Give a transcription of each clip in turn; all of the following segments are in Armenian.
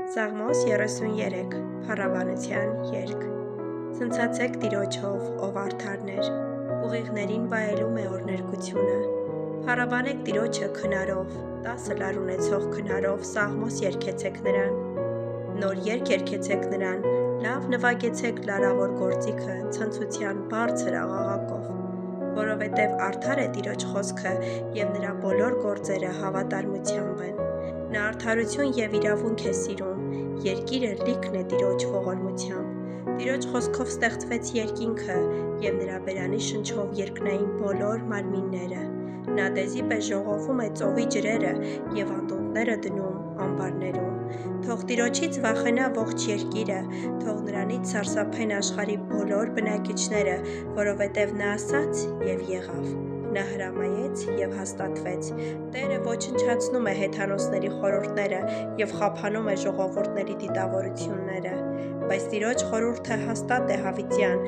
Սաղմոս 33 Փառաբանության երգ Ցնցացեք Տիրոջով, ով արդարներ, ուղիղներին վայելում է օրհներգությունը։ Փառաբանեք Տիրոջը քնարով, 10 լար ունեցող քնարով սաղմոս երգեցեք նրան։ Նոր երգ երգեցեք նրան, լավ նվագեցեք լարավոր գործիքը ցնցության բարձր աղաղակով, որովհետև արդար է Տիրոջ խոսքը և նրա բոլոր գործերը հավատարմությամբ են։ Նա արդարություն և իրավունք է սիրում, երկիրը լիքն է Տիրոջ ողորմությամբ։ Տիրոջ խոսքով ստեղծվեց երկինքը և նրա բերանի շնչով երկնային բոլոր մարմինները։ Նա դեզի պես ժողովում է ծովի ջրերը և անդունդները դնում ամբարներում։ Թող Տիրոջից վախենա ողջ երկիրը, թող նրանից սարսափեն աշխարհի բոլոր բնակիչները, որովհետև նա ասաց և եղավ։ Նա հրամայեց և հաստատվեց։ Տերը ոչնչացնում է հեթանոսների խորհուրդները և խափանում է ժողովուրդների դիտավորությունները։ Բայց Տիրոջ խորհուրդը հաստատ է հավիտյան,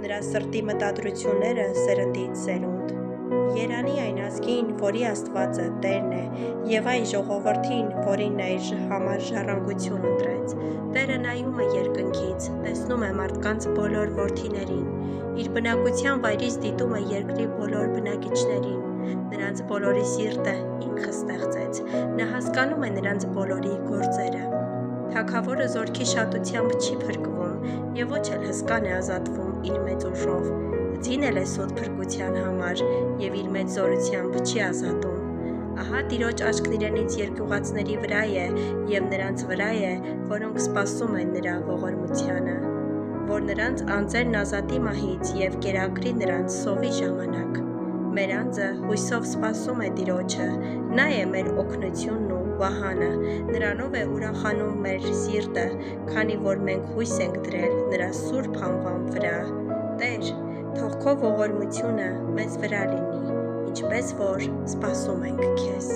նրա սրտի մտադրությունները սերնդից սերունդ։ Երանի այն ազգին, որի Աստվածը Տերն է, և այն ժողովրդին, որին նա իր համար ժառանգություն ընտրեց։ Տերը նայում է երկնքից, տեսնում է մարդկանց բոլոր որդիներին, իր բնակության վայրից դիտում է երկրի բոլոր բնակիչներին, նրանց բոլորի սիրտը ինքը ստեղծեց, նա հասկանում է նրանց բոլորի գործերը։ Թագավորը զորքի շատությամբ չի փրկվում, և ոչ էլ հսկան է ազատվում իր մեծ ուժով, ձին է սուտ փրկության համար, և իր մեծ զորությամբ չի ազատում։ Ահա Տիրոջ աչքն իրենից երկյուղածների վրա է, և նրանց վրա է, որոնք սպասում են նրա ողորմությանը, որ նրանց անձերն ազատի մահից և կերակրի նրանց սովի ժամանակ։ Մեր անձը հույսով սպասում է Տիրոջը, նա է մեր օգնությունն ու վահանը, նրանով է ուրախանում մեր սիրտը, քանի որ մենք հույս ենք դրել նրա սուրբ անվան վրա։ Տեր, թող քո ողորմությունը մեզ վրա լինի, ինչպես որ սպասում ենք քեզ։